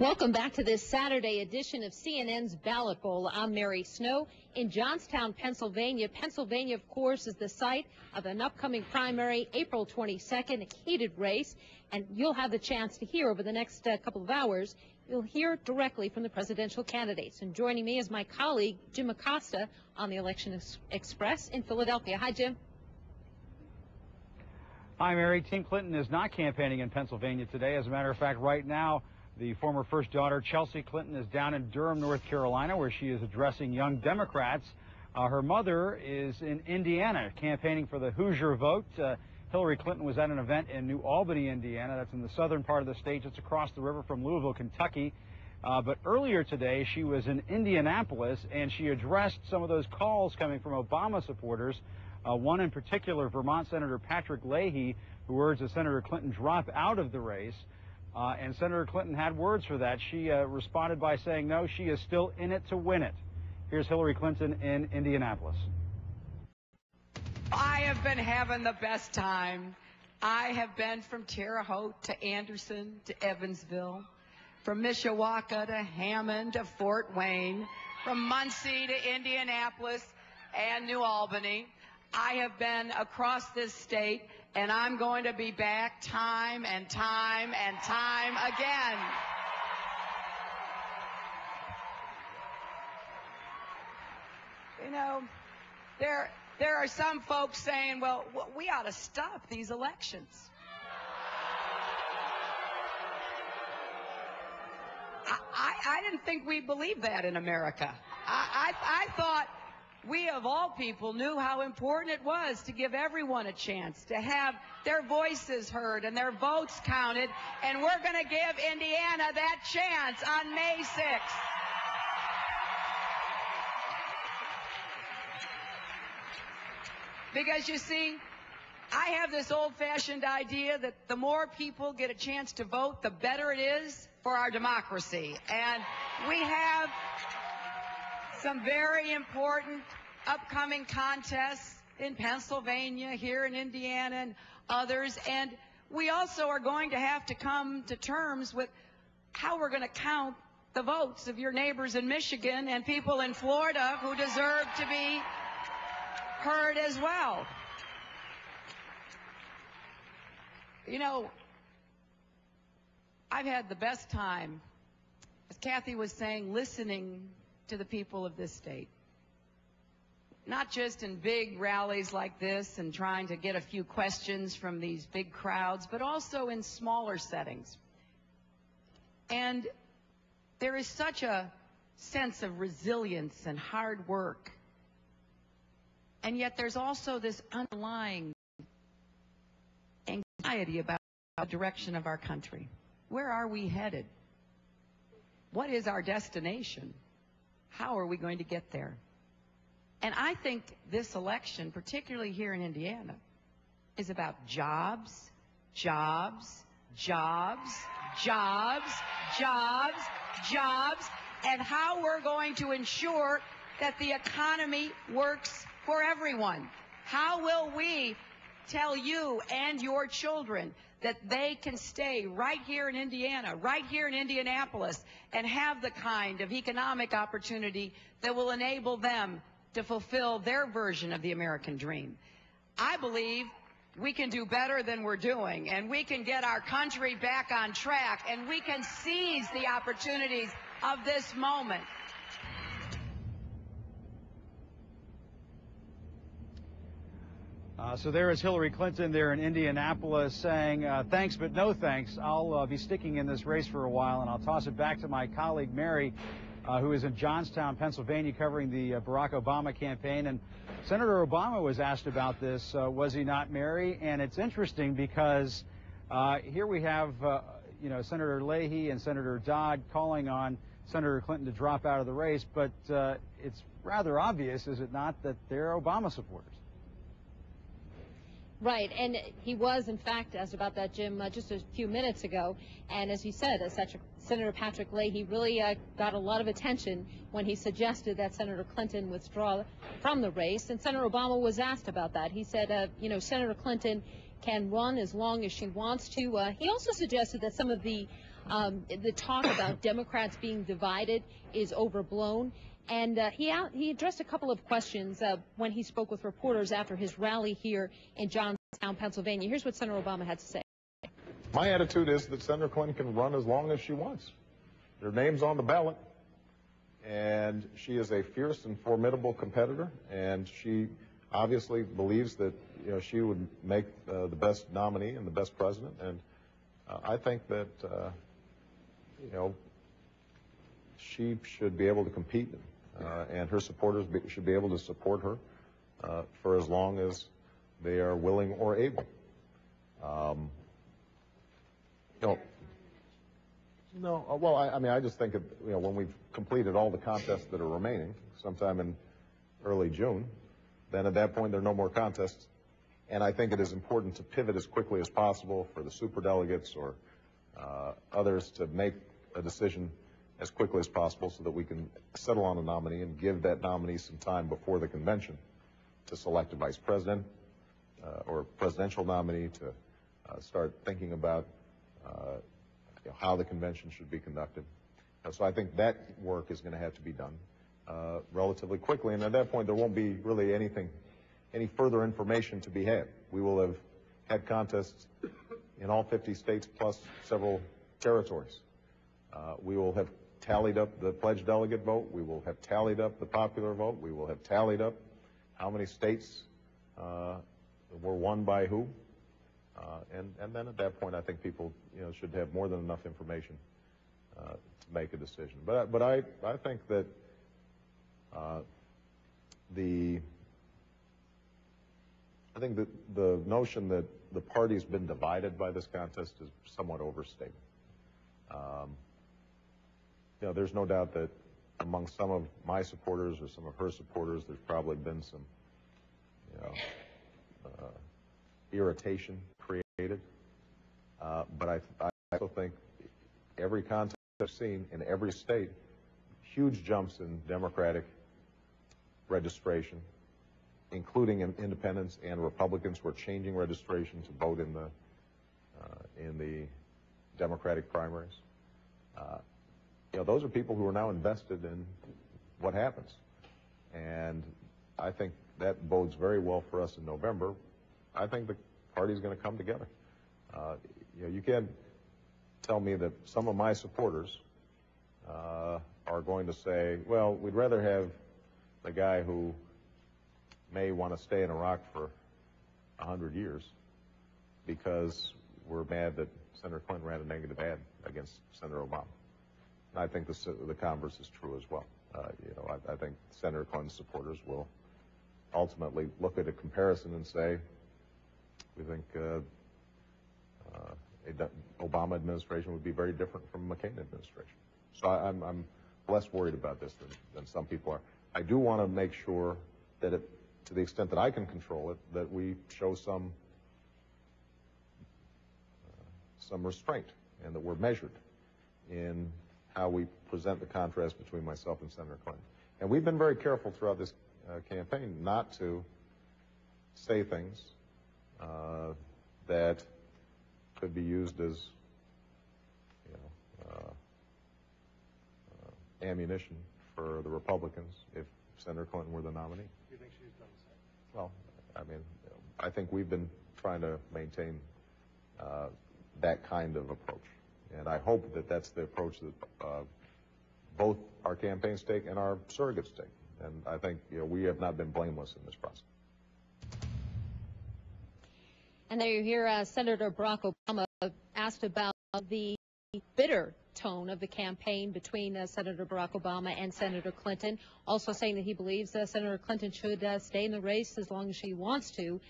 Welcome back to this Saturday edition of CNN's Ballot Bowl. I'm Mary Snow in Johnstown, Pennsylvania. Pennsylvania, of course, is the site of an upcoming primary, April 22nd, a heated race. And you'll have the chance to hear over the next couple of hours. You'll hear directly from the presidential candidates. And joining me is my colleague, Jim Acosta, on the Election Express in Philadelphia. Hi, Jim. Hi, Mary. Team Clinton is not campaigning in Pennsylvania today. As a matter of fact, right now, the former first daughter, Chelsea Clinton, is down in Durham, North Carolina, where she is addressing young Democrats. Her mother is in Indiana, campaigning for the Hoosier vote. Hillary Clinton was at an event in New Albany, Indiana. That's in the southern part of the state, just across the river from Louisville, Kentucky. But earlier today, she was in Indianapolis, and she addressed some of those calls coming from Obama supporters. One in particular, Vermont Senator Patrick Leahy, who urged that Senator Clinton drop out of the race. And Senator Clinton had words for that. She responded by saying, no, she is still in it to win it. Here's Hillary Clinton in Indianapolis. I have been having the best time. I have been from Terre Haute to Anderson to Evansville, from Mishawaka to Hammond to Fort Wayne, from Muncie to Indianapolis and New Albany. I have been across this state, and I'm going to be back time and time and time again. You know, there are some folks saying, well, we ought to stop these elections. I didn't think we believed that in America. I thought we, of all people, knew how important it was to give everyone a chance to have their voices heard and their votes counted, and we're going to give Indiana that chance on May 6th. Because, you see, I have this old-fashioned idea that the more people get a chance to vote, the better it is for our democracy. And we have some very important upcoming contests in Pennsylvania, here in Indiana, and others. And we also are going to have to come to terms with how we're going to count the votes of your neighbors in Michigan and people in Florida who deserve to be heard as well. You know, I've had the best time, as Kathy was saying, listening to the people of this state. Not just in big rallies like this and trying to get a few questions from these big crowds, but also in smaller settings. And there is such a sense of resilience and hard work. And yet there's also this underlying anxiety about the direction of our country. Where are we headed? What is our destination? How are we going to get there? And I think this election, particularly here in Indiana, is about jobs, jobs, jobs, jobs, jobs, jobs, and how we're going to ensure that the economy works for everyone. How will we tell you and your children that they can stay right here in Indiana, right here in Indianapolis, and have the kind of economic opportunity that will enable them to fulfill their version of the American dream? I believe we can do better than we're doing, and we can get our country back on track, and we can seize the opportunities of this moment. So there is Hillary Clinton there in Indianapolis saying, thanks, but no thanks. I'll be sticking in this race for a while, and I'll toss it back to my colleague Mary, who is in Johnstown, Pennsylvania, covering the Barack Obama campaign. And Senator Obama was asked about this, was he not, Mary? And it's interesting because here we have, Senator Leahy and Senator Dodd calling on Senator Clinton to drop out of the race, but it's rather obvious, is it not, that they're Obama supporters? Right, and he was, in fact, asked about that, Jim, just a few minutes ago. And as you said, Senator Patrick Leahy really got a lot of attention when he suggested that Senator Clinton withdraw from the race. And Senator Obama was asked about that. He said, Senator Clinton can run as long as she wants to. He also suggested that some of the talk about Democrats being divided is overblown. And he addressed a couple of questions when he spoke with reporters after his rally here in Johnstown, Pennsylvania. Here's what Senator Obama had to say. My attitude is that Senator Clinton can run as long as she wants. Her name's on the ballot, and she is a fierce and formidable competitor, and she obviously believes that she would make the best nominee and the best president. And I think that she should be able to compete, and her supporters should be able to support her for as long as they are willing or able. No, well, I just think of, when we've completed all the contests that are remaining, sometime in early June, then at that point there are no more contests. And I think it is important to pivot as quickly as possible for the superdelegates or others to make a decision as quickly as possible so that we can settle on a nominee and give that nominee some time before the convention to select a vice president or presidential nominee, to start thinking about how the convention should be conducted. So I think that work is going to have to be done relatively quickly, and at that point there won't be really any further information to be had. We will have had contests in all 50 states plus several territories. We will have tallied up the pledged delegate vote. We will have tallied up the popular vote. We will have tallied up how many states were won by who. And then at that point, I think people should have more than enough information to make a decision. But I think that the notion that the party's been divided by this contest is somewhat overstated. There's no doubt that among some of my supporters or some of her supporters, there's probably been some irritation created. But I also think every contest I've seen in every state, huge jumps in Democratic registration, including in independents and Republicans who are changing registration to vote in the Democratic primaries. Those are people who are now invested in what happens. And I think that bodes very well for us in November. I think the party's going to come together. You can't tell me that some of my supporters are going to say, well, we'd rather have the guy who may want to stay in Iraq for 100 years because we're mad that Senator Clinton ran a negative ad against Senator Obama. And I think the converse is true as well. I think Senator Clinton's supporters will ultimately look at a comparison and say, we think Obama administration would be very different from McCain administration. So I'm less worried about this than some people are. I do want to make sure that to the extent that I can control it, that we show some restraint and that we're measured in how we present the contrast between myself and Senator Clinton. And we've been very careful throughout this campaign not to say things that could be used as ammunition for the Republicans if Senator Clinton were the nominee. Do you think she's done the same? Well, I think we've been trying to maintain that kind of approach. And I hope that that's the approach that both our campaigns take and our surrogates take. And I think we have not been blameless in this process. And there you hear Senator Barack Obama asked about the bitter tone of the campaign between Senator Barack Obama and Senator Clinton, also saying that he believes Senator Clinton should stay in the race as long as she wants to.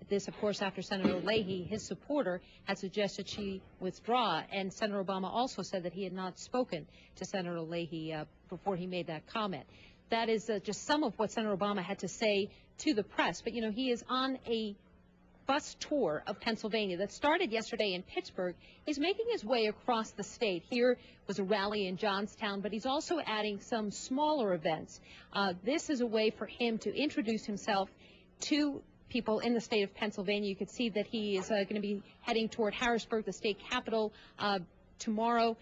This, of course, after Senator Leahy, his supporter, had suggested she withdraw. And Senator Obama also said that he had not spoken to Senator Leahy before he made that comment. That is just some of what Senator Obama had to say to the press. But, he is on a bus tour of Pennsylvania that started yesterday in Pittsburgh. He's making his way across the state. Here was a rally in Johnstown, but he's also adding some smaller events. This is a way for him to introduce himself to people in the state of Pennsylvania. You could see that he is going to be heading toward Harrisburg, the state capital, tomorrow.